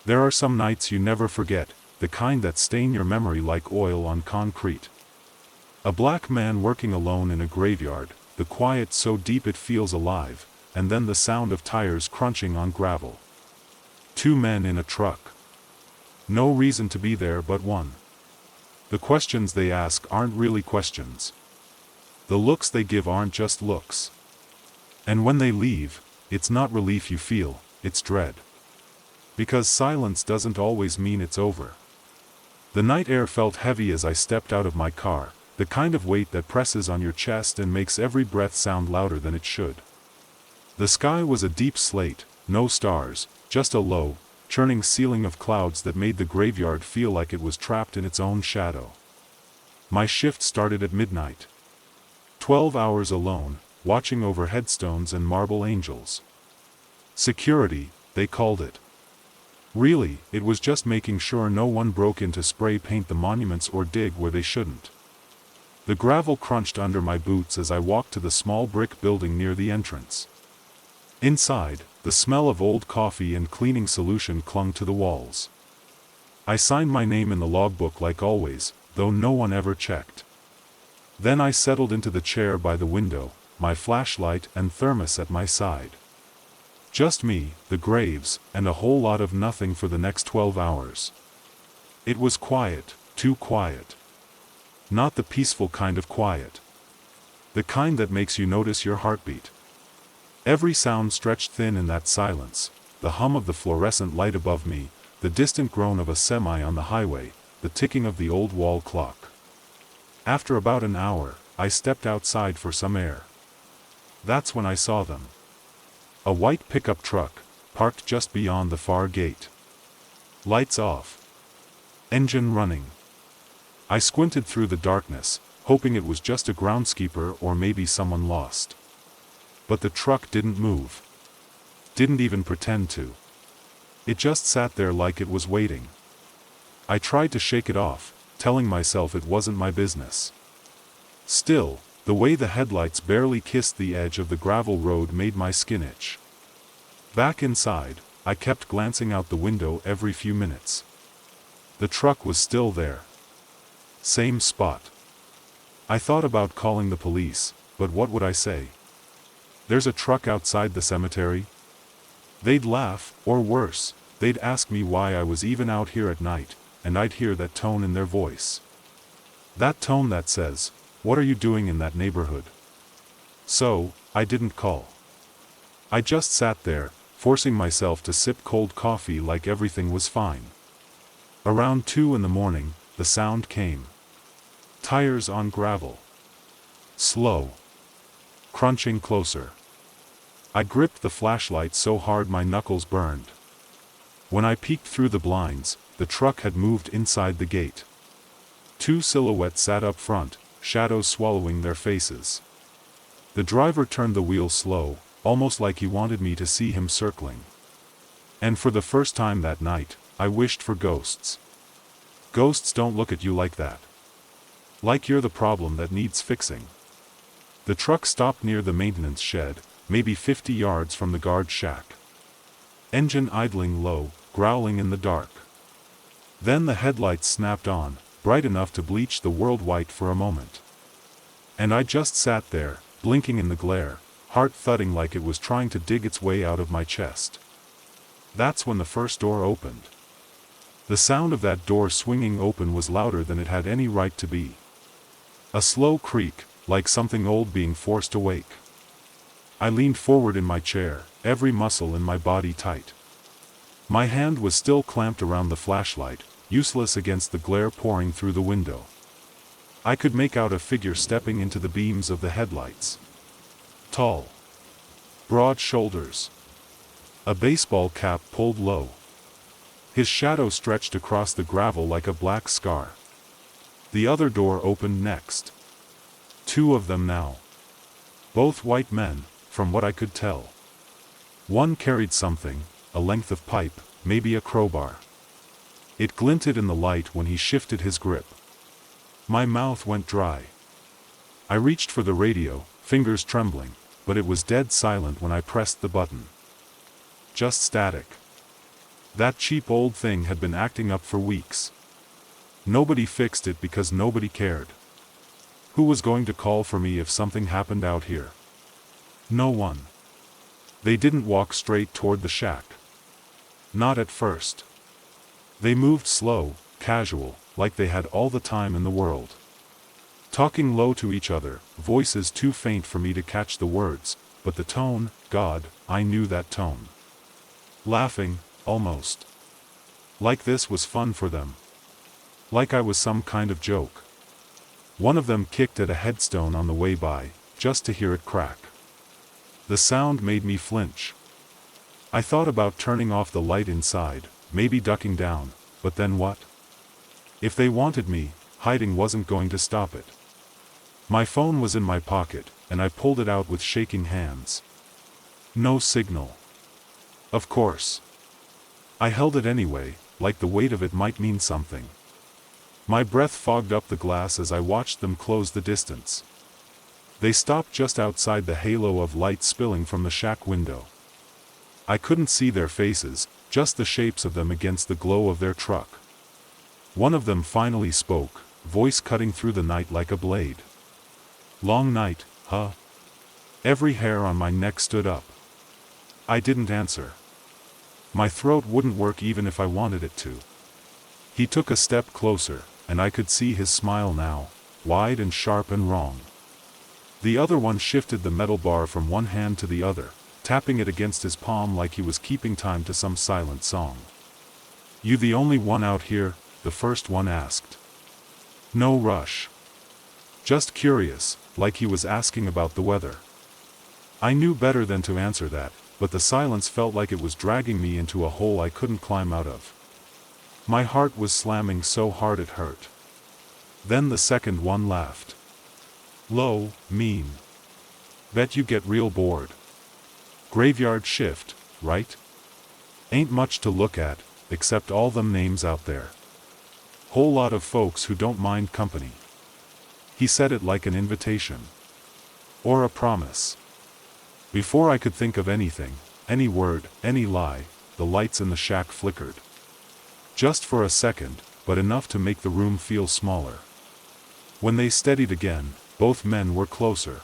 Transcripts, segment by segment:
There are some nights you never forget, the kind that stain your memory like oil on concrete. A black man working alone in a graveyard, the quiet so deep it feels alive, and then the sound of tires crunching on gravel. Two men in a truck. No reason to be there but one. The questions they ask aren't really questions. The looks they give aren't just looks. And when they leave, it's not relief you feel, it's dread. Because silence doesn't always mean it's over. The night air felt heavy as I stepped out of my car, the kind of weight that presses on your chest and makes every breath sound louder than it should. The sky was a deep slate, no stars, just a low, churning ceiling of clouds that made the graveyard feel like it was trapped in its own shadow. My shift started at midnight. 12 hours alone, watching over headstones and marble angels. Security, they called it. Really, it was just making sure no one broke in to spray paint the monuments or dig where they shouldn't. The gravel crunched under my boots as I walked to the small brick building near the entrance. Inside, the smell of old coffee and cleaning solution clung to the walls. I signed my name in the logbook like always, though no one ever checked. Then I settled into the chair by the window, my flashlight and thermos at my side. Just me, the graves, and a whole lot of nothing for the next 12 hours. It was quiet, too quiet. Not the peaceful kind of quiet. The kind that makes you notice your heartbeat. Every sound stretched thin in that silence, the hum of the fluorescent light above me, the distant groan of a semi on the highway, the ticking of the old wall clock. After about an hour, I stepped outside for some air. That's when I saw them. A white pickup truck, parked just beyond the far gate. Lights off. Engine running. I squinted through the darkness, hoping it was just a groundskeeper or maybe someone lost. But the truck didn't move. Didn't even pretend to. It just sat there like it was waiting. I tried to shake it off, telling myself it wasn't my business. Still, the way the headlights barely kissed the edge of the gravel road made my skin itch. Back inside, I kept glancing out the window every few minutes. The truck was still there. Same spot. I thought about calling the police, but what would I say? There's a truck outside the cemetery? They'd laugh, or worse, they'd ask me why I was even out here at night, and I'd hear that tone in their voice. That tone that says, "What are you doing in that neighborhood?" So, I didn't call. I just sat there, forcing myself to sip cold coffee like everything was fine. Around 2 in the morning, the sound came. Tires on gravel. Slow. Crunching closer. I gripped the flashlight so hard my knuckles burned. When I peeked through the blinds, the truck had moved inside the gate. Two silhouettes sat up front, shadows swallowing their faces. The driver turned the wheel slow, almost like he wanted me to see him circling. And for the first time that night, I wished for ghosts. Ghosts don't look at you like that. Like you're the problem that needs fixing. The truck stopped near the maintenance shed, maybe 50 yards from the guard shack. Engine idling low, growling in the dark. Then the headlights snapped on, bright enough to bleach the world white for a moment. And I just sat there, blinking in the glare, heart thudding like it was trying to dig its way out of my chest. That's when the first door opened. The sound of that door swinging open was louder than it had any right to be. A slow creak, like something old being forced awake. I leaned forward in my chair, every muscle in my body tight. My hand was still clamped around the flashlight, useless against the glare pouring through the window. I could make out a figure stepping into the beams of the headlights. Tall. Broad shoulders. A baseball cap pulled low. His shadow stretched across the gravel like a black scar. The other door opened next. 2 of them now. Both white men, from what I could tell. One carried something, a length of pipe, maybe a crowbar. It glinted in the light when he shifted his grip. My mouth went dry. I reached for the radio, fingers trembling, but it was dead silent when I pressed the button. Just static. That cheap old thing had been acting up for weeks. Nobody fixed it because nobody cared. Who was going to call for me if something happened out here? No one. They didn't walk straight toward the shack. Not at first. They moved slow, casual, like they had all the time in the world. Talking low to each other, voices too faint for me to catch the words, but the tone, God, I knew that tone. Laughing, almost. Like this was fun for them. Like I was some kind of joke. One of them kicked at a headstone on the way by, just to hear it crack. The sound made me flinch. I thought about turning off the light inside, maybe ducking down, but then what? If they wanted me, hiding wasn't going to stop it. My phone was in my pocket, and I pulled it out with shaking hands. No signal. Of course. I held it anyway, like the weight of it might mean something. My breath fogged up the glass as I watched them close the distance. They stopped just outside the halo of light spilling from the shack window. I couldn't see their faces, just the shapes of them against the glow of their truck. One of them finally spoke, voice cutting through the night like a blade. Long night, huh? Every hair on my neck stood up. I didn't answer. My throat wouldn't work even if I wanted it to. He took a step closer, and I could see his smile now, wide and sharp and wrong. The other one shifted the metal bar from one hand to the other, tapping it against his palm like he was keeping time to some silent song. You the only one out here? The first one asked. No rush. Just curious, like he was asking about the weather. I knew better than to answer that, but the silence felt like it was dragging me into a hole I couldn't climb out of. My heart was slamming so hard it hurt. Then the second one laughed. Low, mean. Bet you get real bored. Graveyard shift, right? Ain't much to look at, except all them names out there. Whole lot of folks who don't mind company. He said it like an invitation. Or a promise. Before I could think of anything, any word, any lie, the lights in the shack flickered. Just for a second, but enough to make the room feel smaller. When they steadied again, both men were closer.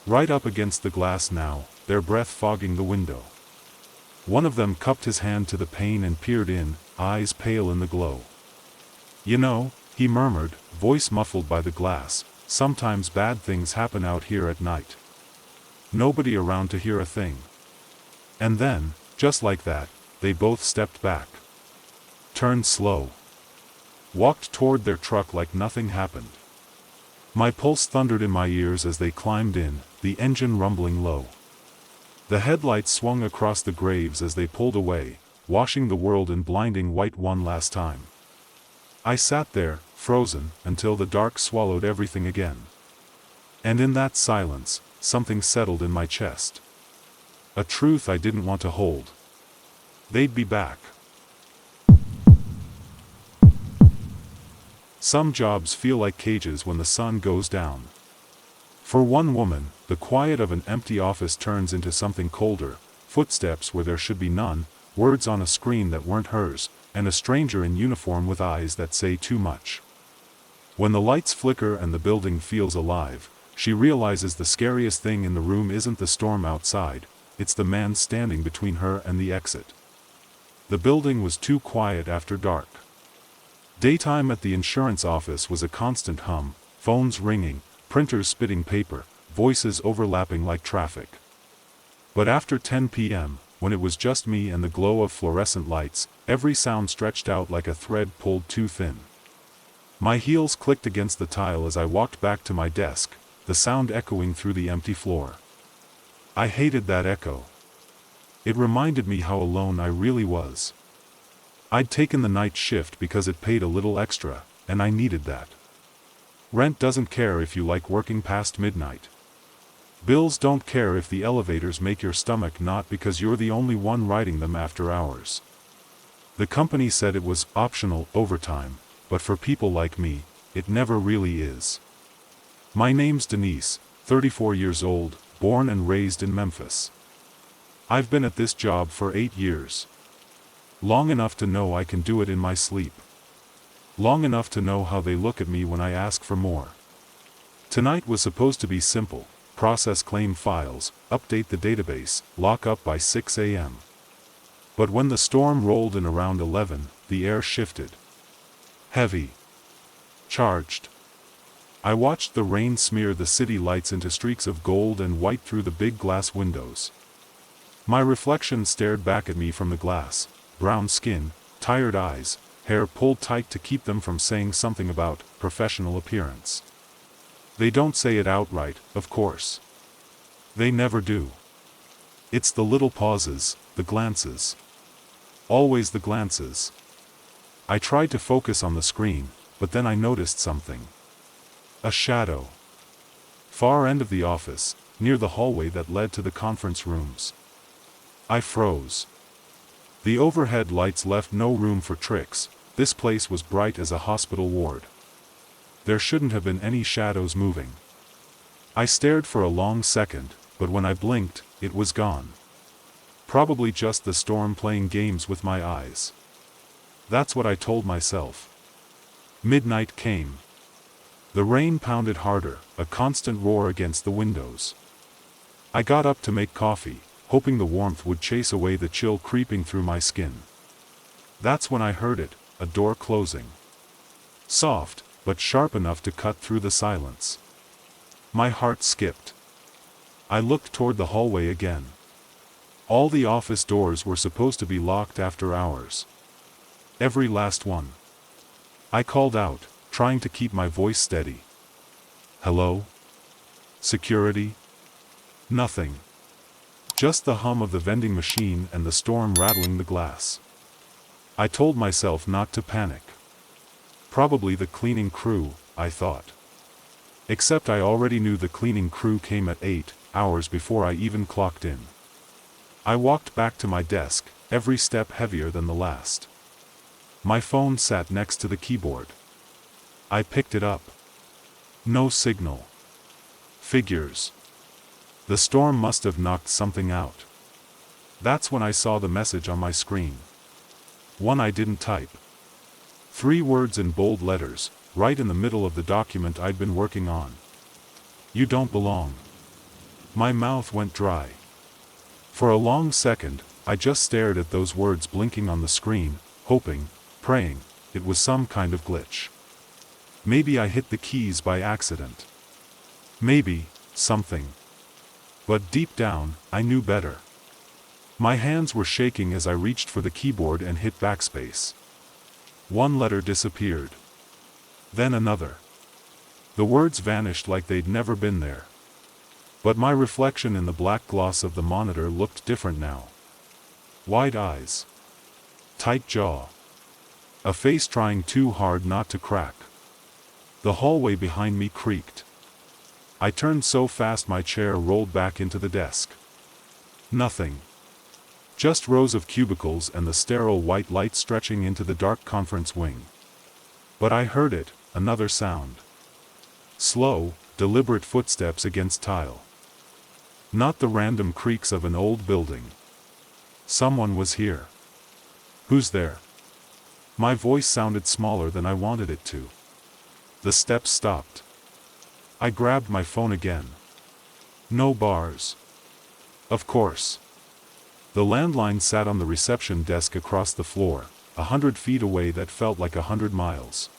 Right up against the glass now, their breath fogging the window. One of them cupped his hand to the pane and peered in, eyes pale in the glow. You know, he murmured, voice muffled by the glass, sometimes bad things happen out here at night. Nobody around to hear a thing. And then, just like that, they both stepped back. Turned slow. Walked toward their truck like nothing happened. My pulse thundered in my ears as they climbed in, the engine rumbling low. The headlights swung across the graves as they pulled away, washing the world in blinding white one last time. I sat there, frozen, until the dark swallowed everything again. And in that silence, something settled in my chest. A truth I didn't want to hold. They'd be back. Some jobs feel like cages when the sun goes down. For one woman, the quiet of an empty office turns into something colder, footsteps where there should be none, words on a screen that weren't hers, and a stranger in uniform with eyes that say too much. When the lights flicker and the building feels alive, she realizes the scariest thing in the room isn't the storm outside, it's the man standing between her and the exit. The building was too quiet after dark. Daytime at the insurance office was a constant hum, phones ringing, printers spitting paper, voices overlapping like traffic. But after 10 p.m., when it was just me and the glow of fluorescent lights, every sound stretched out like a thread pulled too thin. My heels clicked against the tile as I walked back to my desk, the sound echoing through the empty floor. I hated that echo. It reminded me how alone I really was. I'd taken the night shift because it paid a little extra, and I needed that. Rent doesn't care if you like working past midnight. Bills don't care if the elevators make your stomach knot because you're the only one riding them after hours. The company said it was optional overtime, but for people like me, it never really is. My name's Denise, 34 years old, born and raised in Memphis. I've been at this job for 8 years. Long enough to know I can do it in my sleep. Long enough to know how they look at me when I ask for more. Tonight was supposed to be simple: process claim files, update the database, lock up by 6 a.m. But when the storm rolled in around 11, the air shifted. Heavy. Charged. I watched the rain smear the city lights into streaks of gold and white through the big glass windows. My reflection stared back at me from the glass: brown skin, tired eyes, hair pulled tight to keep them from saying something about professional appearance. They don't say it outright, of course. They never do. It's the little pauses, the glances. Always the glances. I tried to focus on the screen, but then I noticed something. A shadow. Far end of the office, near the hallway that led to the conference rooms. I froze. The overhead lights left no room for tricks. This place was bright as a hospital ward. There shouldn't have been any shadows moving. I stared for a long second, but when I blinked, it was gone. Probably just the storm playing games with my eyes. That's what I told myself. Midnight came. The rain pounded harder, a constant roar against the windows. I got up to make coffee, hoping the warmth would chase away the chill creeping through my skin. That's when I heard it, a door closing. Soft, but sharp enough to cut through the silence. My heart skipped. I looked toward the hallway again. All the office doors were supposed to be locked after hours. Every last one. I called out, trying to keep my voice steady. Hello? Security? Nothing. Just the hum of the vending machine and the storm rattling the glass. I told myself not to panic. Probably the cleaning crew, I thought. Except I already knew the cleaning crew came at 8 hours before I even clocked in. I walked back to my desk, every step heavier than the last. My phone sat next to the keyboard. I picked it up. No signal. Figures. The storm must have knocked something out. That's when I saw the message on my screen. One I didn't type. 3 words in bold letters, right in the middle of the document I'd been working on. You don't belong. My mouth went dry. For a long second, I just stared at those words blinking on the screen, hoping, praying, it was some kind of glitch. Maybe I hit the keys by accident. Maybe, something. But deep down, I knew better. My hands were shaking as I reached for the keyboard and hit backspace. One letter disappeared. Then another. The words vanished like they'd never been there. But my reflection in the black gloss of the monitor looked different now. Wide eyes. Tight jaw. A face trying too hard not to crack. The hallway behind me creaked. I turned so fast my chair rolled back into the desk. Nothing. Just rows of cubicles and the sterile white light stretching into the dark conference wing. But I heard it, another sound. Slow, deliberate footsteps against tile. Not the random creaks of an old building. Someone was here. Who's there? My voice sounded smaller than I wanted it to. The steps stopped. I grabbed my phone again. No bars. Of course. The landline sat on the reception desk across the floor, 100 feet away that felt like 100 miles.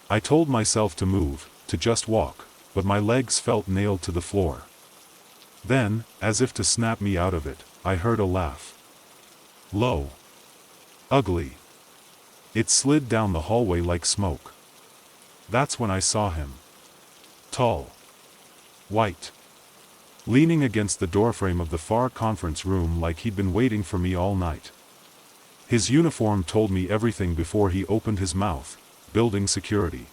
I told myself to move, to just walk, but my legs felt nailed to the floor. Then, as if to snap me out of it, I heard a laugh. Low. Ugly. It slid down the hallway like smoke. That's when I saw him. Tall. White. Leaning against the doorframe of the far conference room like he'd been waiting for me all night. His uniform told me everything before he opened his mouth: building security.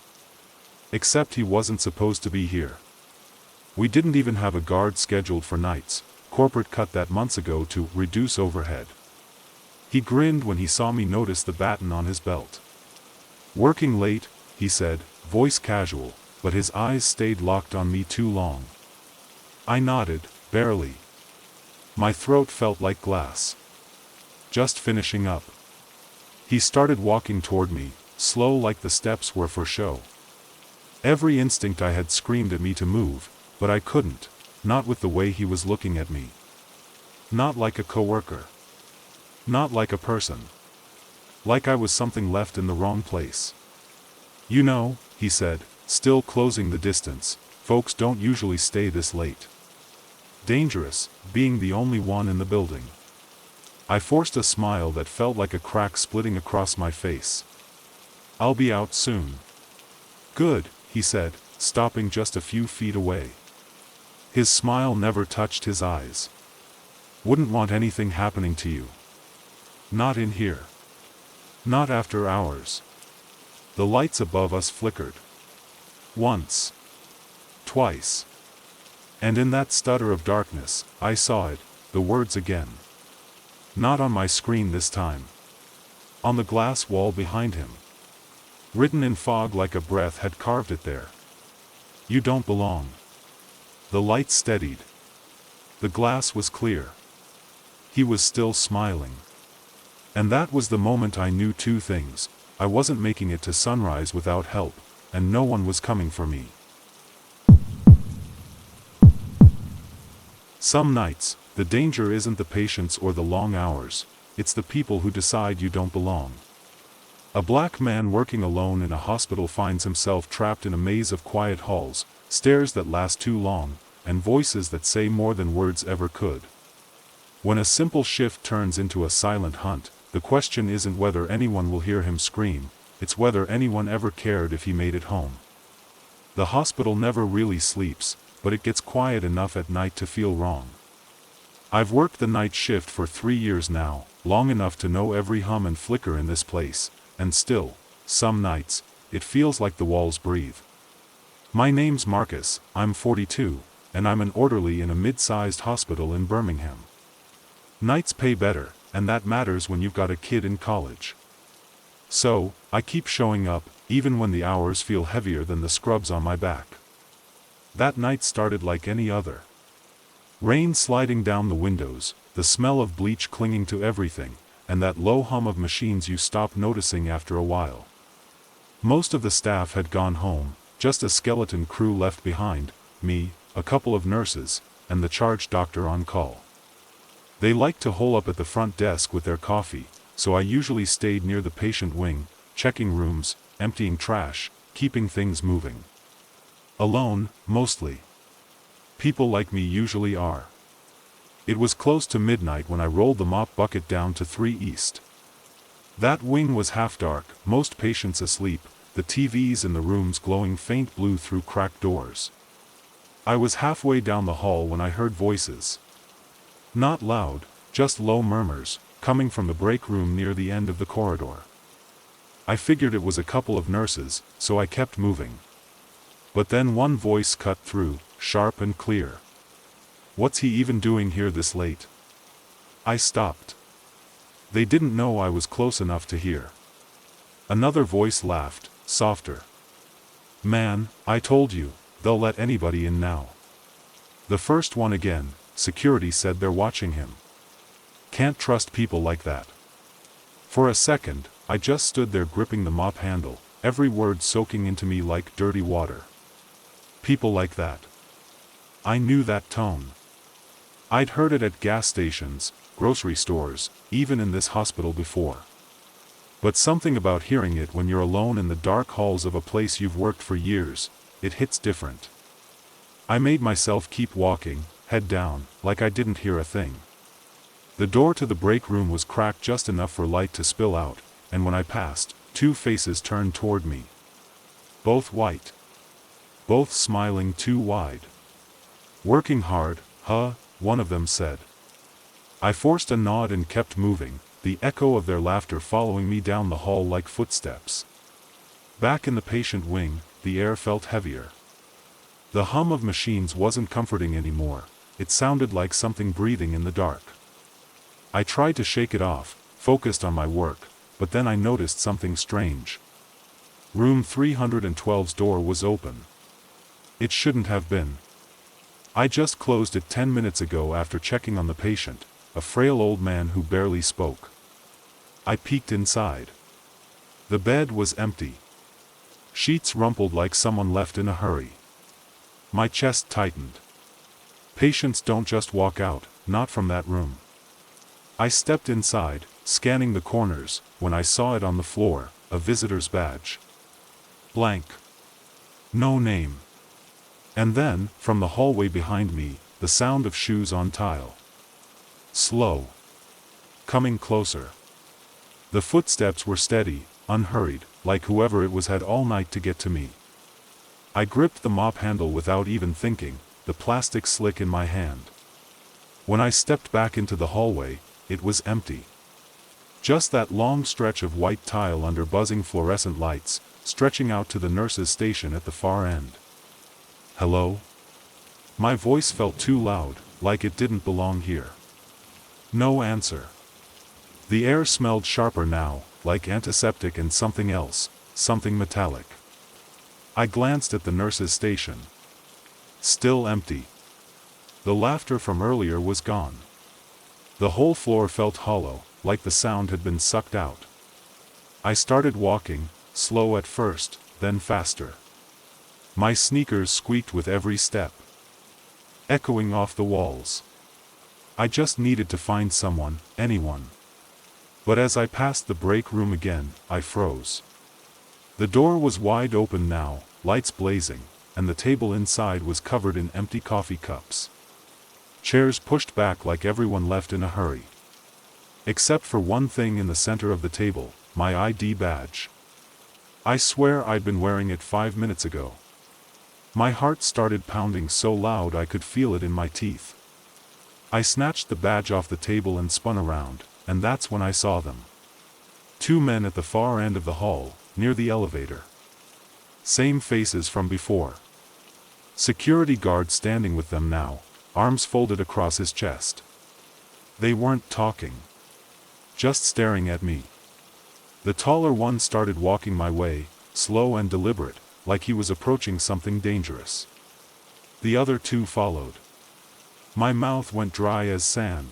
Except he wasn't supposed to be here. We didn't even have a guard scheduled for nights. Corporate cut that months ago to reduce overhead. He grinned when he saw me notice the baton on his belt. Working late, he said, voice casual, but his eyes stayed locked on me too long. I nodded, barely. My throat felt like glass. Just finishing up. He started walking toward me, slow like the steps were for show. Every instinct I had screamed at me to move, but I couldn't, not with the way he was looking at me. Not like a coworker. Not like a person. Like I was something left in the wrong place. You know, he said, still closing the distance, folks don't usually stay this late. Dangerous, being the only one in the building. I forced a smile that felt like a crack splitting across my face. I'll be out soon. Good, he said, stopping just a few feet away. His smile never touched his eyes. Wouldn't want anything happening to you. Not in here. Not after hours. The lights above us flickered. Once. Twice. And in that stutter of darkness, I saw it, the words again. Not on my screen this time. On the glass wall behind him. Written in fog like a breath had carved it there. You don't belong. The light steadied. The glass was clear. He was still smiling. And that was the moment I knew two things. I wasn't making it to sunrise without help, and no one was coming for me. Some nights, the danger isn't the patients or the long hours, it's the people who decide you don't belong. A black man working alone in a hospital finds himself trapped in a maze of quiet halls, stares that last too long, and voices that say more than words ever could. When a simple shift turns into a silent hunt, the question isn't whether anyone will hear him scream, it's whether anyone ever cared if he made it home. The hospital never really sleeps, but it gets quiet enough at night to feel wrong. I've worked the night shift for 3 years now, long enough to know every hum and flicker in this place, and still, some nights, it feels like the walls breathe. My name's Marcus, I'm 42, and I'm an orderly in a mid-sized hospital in Birmingham. Nights pay better, and that matters when you've got a kid in college. So, I keep showing up, even when the hours feel heavier than the scrubs on my back. That night started like any other. Rain sliding down the windows, the smell of bleach clinging to everything, and that low hum of machines you stop noticing after a while. Most of the staff had gone home, just a skeleton crew left behind, me, a couple of nurses, and the charge doctor on call. They liked to hole up at the front desk with their coffee, so I usually stayed near the patient wing, checking rooms, emptying trash, keeping things moving. Alone, mostly. People like me usually are. It was close to midnight when I rolled the mop bucket down to 3 East. That wing was half dark, most patients asleep, the TVs in the rooms glowing faint blue through cracked doors. I was halfway down the hall when I heard voices. Not loud, just low murmurs, coming from the break room near the end of the corridor. I figured it was a couple of nurses, so I kept moving. But then one voice cut through, sharp and clear. What's he even doing here this late? I stopped. They didn't know I was close enough to hear. Another voice laughed, softer. Man, I told you, they'll let anybody in now. The first one again, security said they're watching him. Can't trust people like that. For a second, I just stood there gripping the mop handle, every word soaking into me like dirty water. People like that. I knew that tone. I'd heard it at gas stations, grocery stores, even in this hospital before. But something about hearing it when you're alone in the dark halls of a place you've worked for years, it hits different. I made myself keep walking, head down, like I didn't hear a thing. The door to the break room was cracked just enough for light to spill out, and when I passed, 2 faces turned toward me. Both white. Both smiling too wide. Working hard, huh? One of them said. I forced a nod and kept moving, the echo of their laughter following me down the hall like footsteps. Back in the patient wing, the air felt heavier. The hum of machines wasn't comforting anymore, it sounded like something breathing in the dark. I tried to shake it off, focused on my work, but then I noticed something strange. Room 312's door was open. It shouldn't have been. I just closed it 10 minutes ago after checking on the patient, a frail old man who barely spoke. I peeked inside. The bed was empty. Sheets rumpled like someone left in a hurry. My chest tightened. Patients don't just walk out, not from that room. I stepped inside, scanning the corners, when I saw it on the floor, a visitor's badge. Blank. No name. And then, from the hallway behind me, the sound of shoes on tile. Slow. Coming closer. The footsteps were steady, unhurried, like whoever it was had all night to get to me. I gripped the mop handle without even thinking, the plastic slick in my hand. When I stepped back into the hallway, it was empty. Just that long stretch of white tile under buzzing fluorescent lights, stretching out to the nurse's station at the far end. Hello? My voice felt too loud, like it didn't belong here. No answer. The air smelled sharper now, like antiseptic and something else, something metallic. I glanced at the nurse's station. Still empty. The laughter from earlier was gone. The whole floor felt hollow, like the sound had been sucked out. I started walking, slow at first, then faster. My sneakers squeaked with every step, echoing off the walls. I just needed to find someone, anyone. But as I passed the break room again, I froze. The door was wide open now, lights blazing, and the table inside was covered in empty coffee cups. Chairs pushed back like everyone left in a hurry. Except for one thing in the center of the table, my ID badge. I swear I'd been wearing it 5 minutes ago. My heart started pounding so loud I could feel it in my teeth. I snatched the badge off the table and spun around, and that's when I saw them. 2 men at the far end of the hall, near the elevator. Same faces from before. Security guard standing with them now, arms folded across his chest. They weren't talking. Just staring at me. The taller one started walking my way, slow and deliberate, like he was approaching something dangerous. The other 2 followed. My mouth went dry as sand.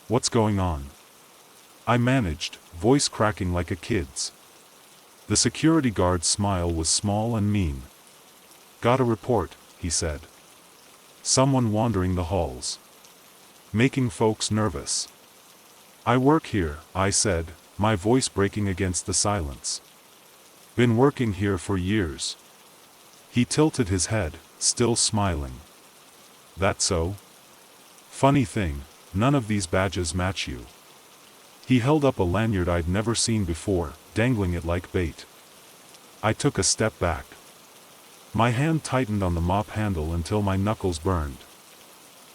What's going on? I managed, voice cracking like a kid's. The security guard's smile was small and mean. Got a report, he said. Someone wandering the halls. Making folks nervous. I work here, I said, my voice breaking against the silence. Been working here for years. He tilted his head, still smiling. That so? Funny thing, none of these badges match you. He held up a lanyard I'd never seen before, dangling it like bait. I took a step back. My hand tightened on the mop handle until my knuckles burned.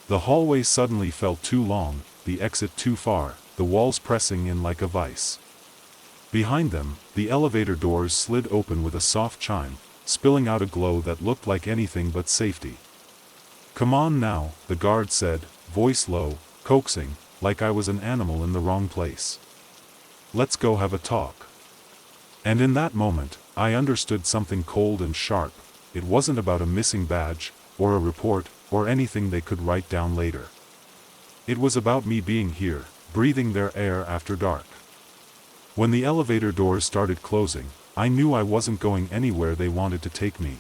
The hallway suddenly felt too long, the exit too far, the walls pressing in like a vice. Behind them, the elevator doors slid open with a soft chime, spilling out a glow that looked like anything but safety. Come on now, the guard said, voice low, coaxing, like I was an animal in the wrong place. Let's go have a talk. And in that moment, I understood something cold and sharp. It wasn't about a missing badge, or a report, or anything they could write down later. It was about me being here, breathing their air after dark. When the elevator doors started closing, I knew I wasn't going anywhere they wanted to take me.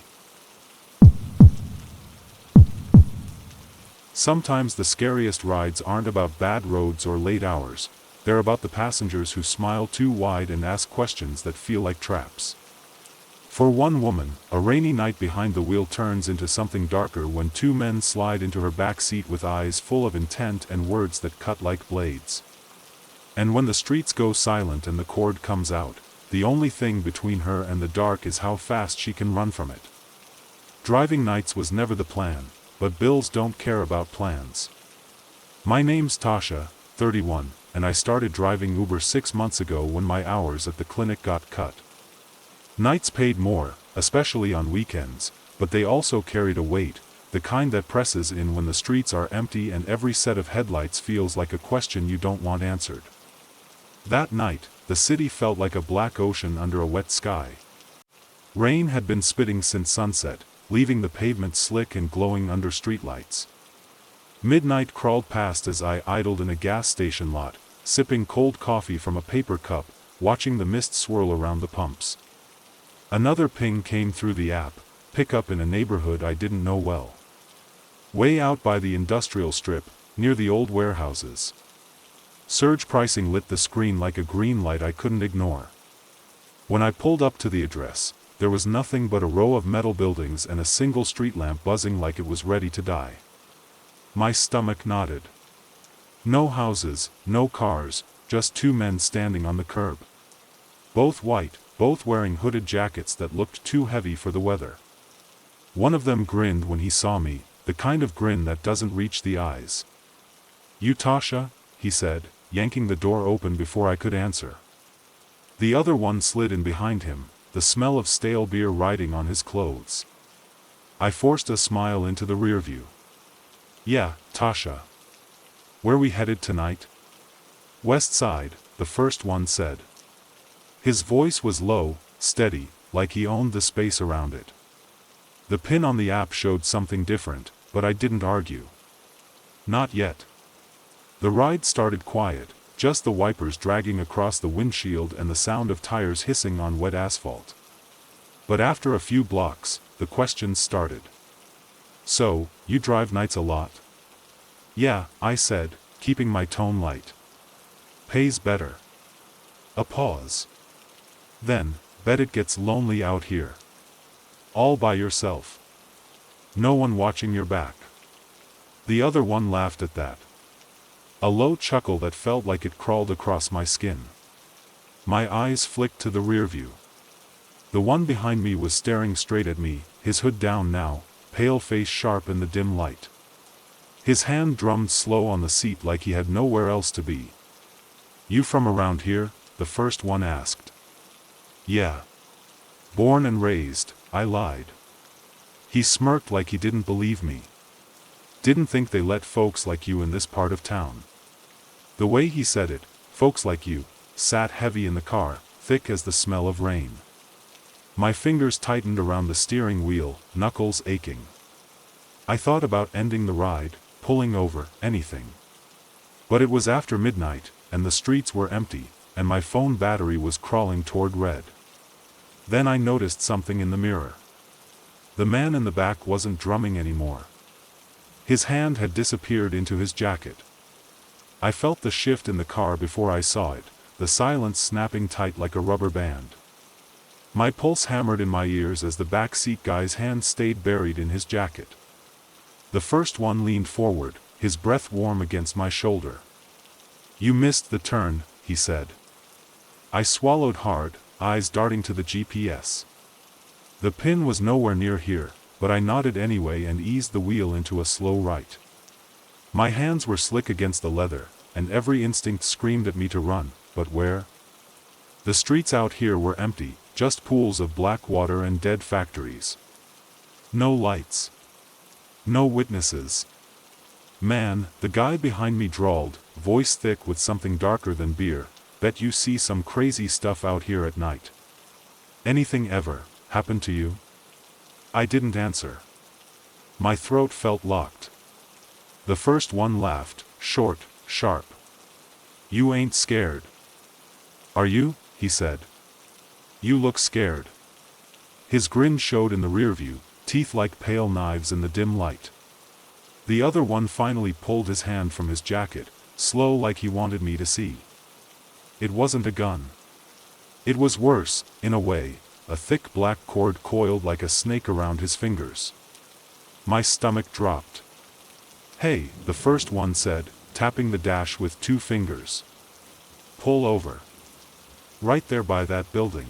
Sometimes the scariest rides aren't about bad roads or late hours, they're about the passengers who smile too wide and ask questions that feel like traps. For one woman, a rainy night behind the wheel turns into something darker when 2 men slide into her back seat with eyes full of intent and words that cut like blades. And when the streets go silent and the cord comes out, the only thing between her and the dark is how fast she can run from it. Driving nights was never the plan, but bills don't care about plans. My name's Tasha, 31, and I started driving Uber 6 months ago when my hours at the clinic got cut. Nights paid more, especially on weekends, but they also carried a weight, the kind that presses in when the streets are empty and every set of headlights feels like a question you don't want answered. That night, the city felt like a black ocean under a wet sky. Rain had been spitting since sunset, leaving the pavement slick and glowing under streetlights. Midnight crawled past as I idled in a gas station lot, sipping cold coffee from a paper cup, watching the mist swirl around the pumps. Another ping came through the app, pick up in a neighborhood I didn't know well. Way out by the industrial strip, near the old warehouses. Surge pricing lit the screen like a green light I couldn't ignore. When I pulled up to the address, there was nothing but a row of metal buildings and a single street lamp buzzing like it was ready to die. My stomach knotted. No houses, no cars, just two men standing on the curb. Both white, both wearing hooded jackets that looked too heavy for the weather. One of them grinned when he saw me, the kind of grin that doesn't reach the eyes. "You Tasha?" he said, yanking the door open before I could answer. The other one slid in behind him, the smell of stale beer riding on his clothes. I forced a smile into the rear view. "Yeah, Tasha. Where we headed tonight?" "West Side," the first one said. His voice was low, steady, like he owned the space around it. The pin on the app showed something different, but I didn't argue. Not yet. The ride started quiet, just the wipers dragging across the windshield and the sound of tires hissing on wet asphalt. But after a few blocks, the questions started. "So, you drive nights a lot?" "Yeah," I said, keeping my tone light. "Pays better." A pause. Then, "Bet it gets lonely out here. All by yourself. No one watching your back." The other one laughed at that. A low chuckle that felt like it crawled across my skin. My eyes flicked to the rear view. The one behind me was staring straight at me, his hood down now, pale face sharp in the dim light. His hand drummed slow on the seat like he had nowhere else to be. "You from around here?" the first one asked. "Yeah. Born and raised," I lied. He smirked like he didn't believe me. "Didn't think they let folks like you in this part of town." The way he said it, "folks like you," sat heavy in the car, thick as the smell of rain. My fingers tightened around the steering wheel, knuckles aching. I thought about ending the ride, pulling over, anything. But it was after midnight, and the streets were empty, and my phone battery was crawling toward red. Then I noticed something in the mirror. The man in the back wasn't drumming anymore. His hand had disappeared into his jacket. I felt the shift in the car before I saw it, the silence snapping tight like a rubber band. My pulse hammered in my ears as the back seat guy's hand stayed buried in his jacket. The first one leaned forward, his breath warm against my shoulder. "You missed the turn," he said. I swallowed hard, eyes darting to the GPS. The pin was nowhere near here, but I nodded anyway and eased the wheel into a slow right. My hands were slick against the leather, and every instinct screamed at me to run, but where? The streets out here were empty, just pools of black water and dead factories. No lights. No witnesses. "Man," the guy behind me drawled, voice thick with something darker than beer, "bet you see some crazy stuff out here at night. Anything ever happen to you?" I didn't answer. My throat felt locked. The first one laughed, short, sharp. "You ain't scared." "Are you?" he said. "You look scared." His grin showed in the rear view, teeth like pale knives in the dim light. The other one finally pulled his hand from his jacket, slow like he wanted me to see. It wasn't a gun. It was worse, in a way, a thick black cord coiled like a snake around his fingers. My stomach dropped. "Hey," the first one said, tapping the dash with 2 fingers. "Pull over. Right there by that building."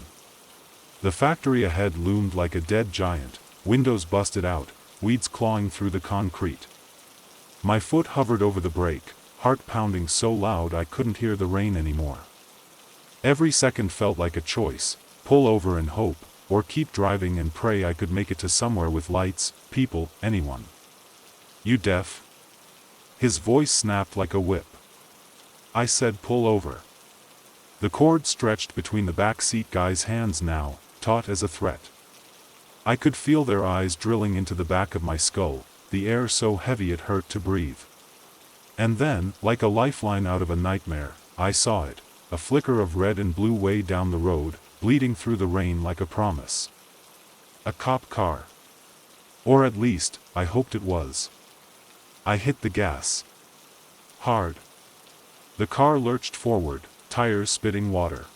The factory ahead loomed like a dead giant, windows busted out, weeds clawing through the concrete. My foot hovered over the brake, heart pounding so loud I couldn't hear the rain anymore. Every second felt like a choice: pull over and hope, or keep driving and pray I could make it to somewhere with lights, people, anyone. "You deaf?" His voice snapped like a whip. I said pull over. The cord stretched between the back seat guy's hands now, taut as a threat. I could feel their eyes drilling into the back of my skull, the air so heavy it hurt to breathe. And then, like a lifeline out of a nightmare, I saw it, a flicker of red and blue way down the road, bleeding through the rain like a promise. A cop car. Or at least, I hoped it was. I hit the gas. Hard. The car lurched forward, tires spitting water.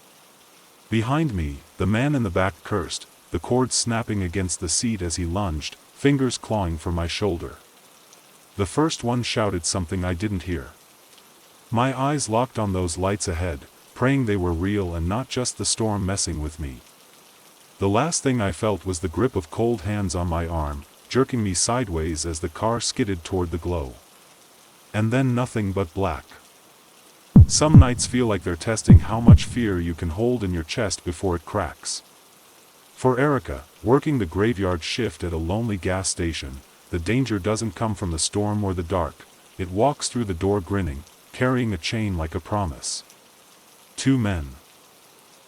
Behind me, the man in the back cursed, the cord snapping against the seat as he lunged, fingers clawing for my shoulder. The first one shouted something I didn't hear. My eyes locked on those lights ahead, praying they were real and not just the storm messing with me. The last thing I felt was the grip of cold hands on my arm, jerking me sideways as the car skidded toward the glow. And then nothing but black. Some nights feel like they're testing how much fear you can hold in your chest before it cracks. For Erica, working the graveyard shift at a lonely gas station, the danger doesn't come from the storm or the dark. It walks through the door grinning, carrying a chain like a promise. 2 men.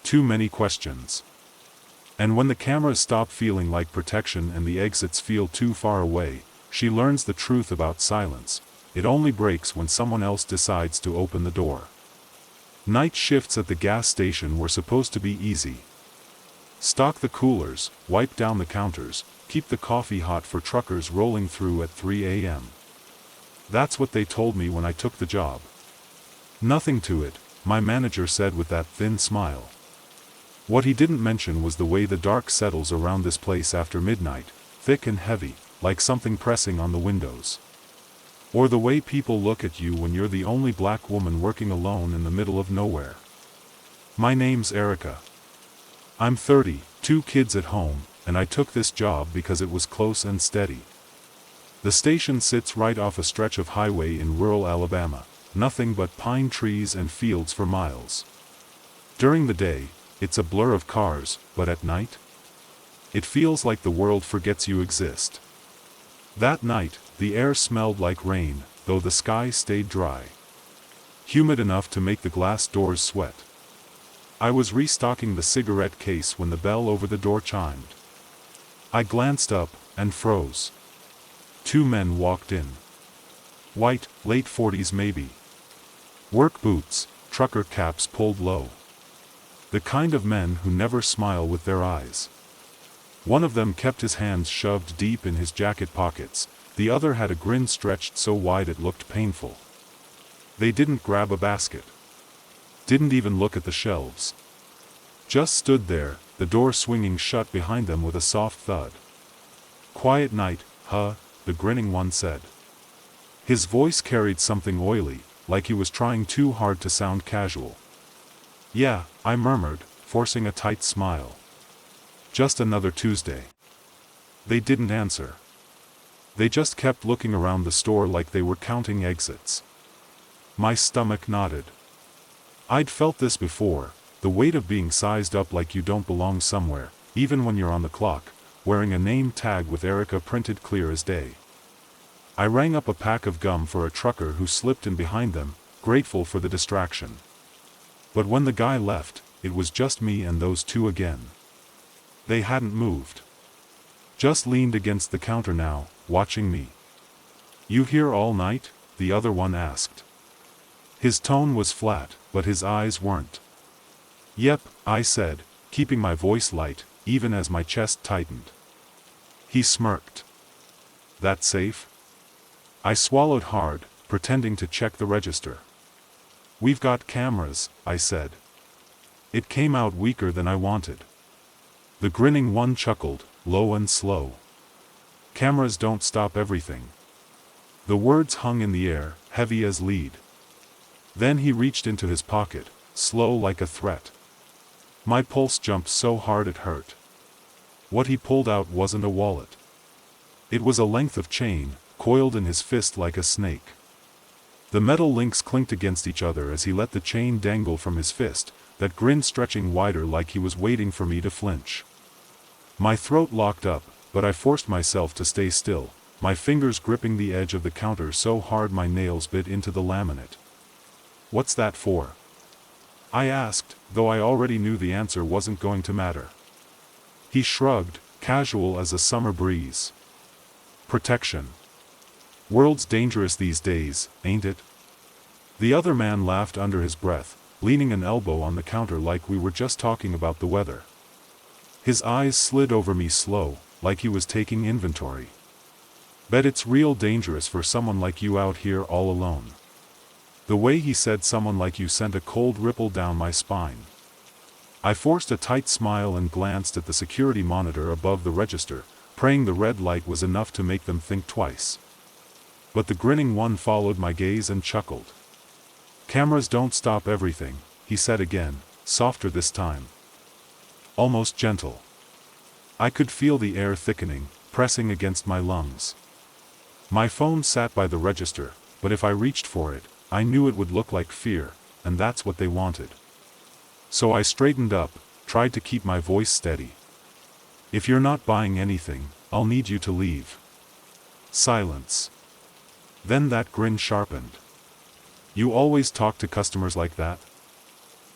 Too many questions. And when the cameras stop feeling like protection and the exits feel too far away, she learns the truth about silence. It only breaks when someone else decides to open the door. Night shifts at the gas station were supposed to be easy. Stock the coolers, wipe down the counters, keep the coffee hot for truckers rolling through at 3 a.m. That's what they told me when I took the job. Nothing to it, my manager said with that thin smile. What he didn't mention was the way the dark settles around this place after midnight, thick and heavy, like something pressing on the windows. Or the way people look at you when you're the only black woman working alone in the middle of nowhere. My name's Erica. I'm 30, 2 kids at home, and I took this job because it was close and steady. The station sits right off a stretch of highway in rural Alabama, nothing but pine trees and fields for miles. During the day, it's a blur of cars, but at night? It feels like the world forgets you exist. That night, the air smelled like rain, though the sky stayed dry. Humid enough to make the glass doors sweat. I was restocking the cigarette case when the bell over the door chimed. I glanced up, and froze. 2 men walked in. White, late 40s maybe. Work boots, trucker caps pulled low. The kind of men who never smile with their eyes. One of them kept his hands shoved deep in his jacket pockets, the other had a grin stretched so wide it looked painful. They didn't grab a basket. Didn't even look at the shelves. Just stood there, the door swinging shut behind them with a soft thud. Quiet night, huh, the grinning one said. His voice carried something oily, like he was trying too hard to sound casual. Yeah, I murmured, forcing a tight smile. Just another Tuesday. They didn't answer. They just kept looking around the store like they were counting exits. My stomach nodded. I'd felt this before, the weight of being sized up like you don't belong somewhere, even when you're on the clock, wearing a name tag with Erica printed clear as day. I rang up a pack of gum for a trucker who slipped in behind them, grateful for the distraction. But when the guy left, it was just me and those 2 again. They hadn't moved. Just leaned against the counter now, watching me. You here all night? The other one asked. His tone was flat, but his eyes weren't. Yep, I said, keeping my voice light, even as my chest tightened. He smirked. That safe? I swallowed hard, pretending to check the register. We've got cameras, I said. It came out weaker than I wanted. The grinning one chuckled, low and slow. Cameras don't stop everything. The words hung in the air, heavy as lead. Then he reached into his pocket, slow like a threat. My pulse jumped so hard it hurt. What he pulled out wasn't a wallet. It was a length of chain, coiled in his fist like a snake. The metal links clinked against each other as he let the chain dangle from his fist, that grin stretching wider like he was waiting for me to flinch. My throat locked up, but I forced myself to stay still, my fingers gripping the edge of the counter so hard my nails bit into the laminate. What's that for? I asked, though I already knew the answer wasn't going to matter. He shrugged, casual as a summer breeze. Protection. World's dangerous these days, ain't it? The other man laughed under his breath, leaning an elbow on the counter like we were just talking about the weather. His eyes slid over me slow, like he was taking inventory. Bet it's real dangerous for someone like you out here all alone. The way he said someone like you sent a cold ripple down my spine. I forced a tight smile and glanced at the security monitor above the register, praying the red light was enough to make them think twice. But the grinning one followed my gaze and chuckled. "Cameras don't stop everything," he said again, softer this time. Almost gentle. I could feel the air thickening, pressing against my lungs. My phone sat by the register, but if I reached for it, I knew it would look like fear, and that's what they wanted. So I straightened up, tried to keep my voice steady. "If you're not buying anything, I'll need you to leave." Silence. Then that grin sharpened. "You always talk to customers like that?"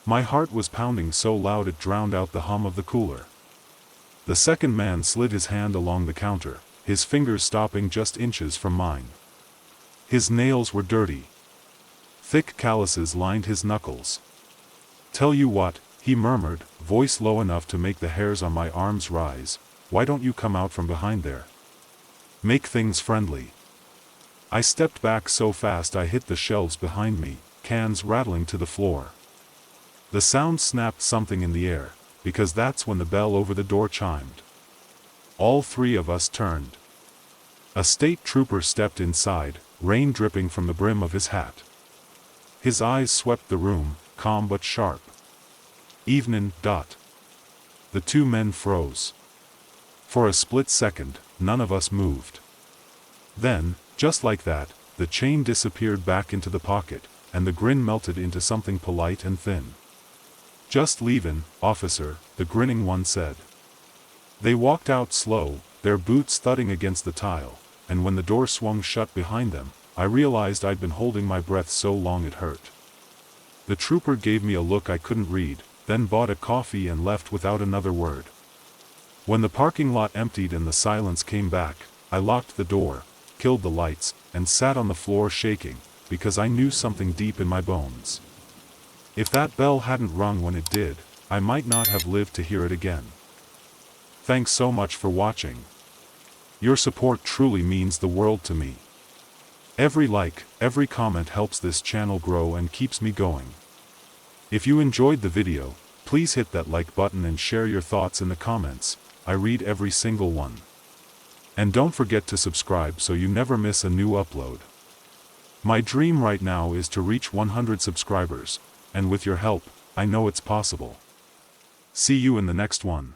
My heart was pounding so loud it drowned out the hum of the cooler. The second man slid his hand along the counter, his fingers stopping just inches from mine. His nails were dirty. Thick calluses lined his knuckles. "Tell you what," he murmured, voice low enough to make the hairs on my arms rise, "why don't you come out from behind there? Make things friendly." I stepped back so fast I hit the shelves behind me, cans rattling to the floor. The sound snapped something in the air, because that's when the bell over the door chimed. All three of us turned. A state trooper stepped inside, rain dripping from the brim of his hat. His eyes swept the room, calm but sharp. "Evenin', Dot." The two men froze. For a split second, none of us moved. Then, just like that, the chain disappeared back into the pocket, and the grin melted into something polite and thin. "Just leavin', officer," the grinning one said. They walked out slow, their boots thudding against the tile, and when the door swung shut behind them, I realized I'd been holding my breath so long it hurt. The trooper gave me a look I couldn't read, then bought a coffee and left without another word. When the parking lot emptied and the silence came back, I locked the door, killed the lights, and sat on the floor shaking, because I knew something deep in my bones. If that bell hadn't rung when it did, I might not have lived to hear it again. Thanks so much for watching. Your support truly means the world to me. Every like, every comment helps this channel grow and keeps me going. If you enjoyed the video, please hit that like button and share your thoughts in the comments. I read every single one. And don't forget to subscribe so you never miss a new upload. My dream right now is to reach 100 subscribers, and with your help, I know it's possible. See you in the next one.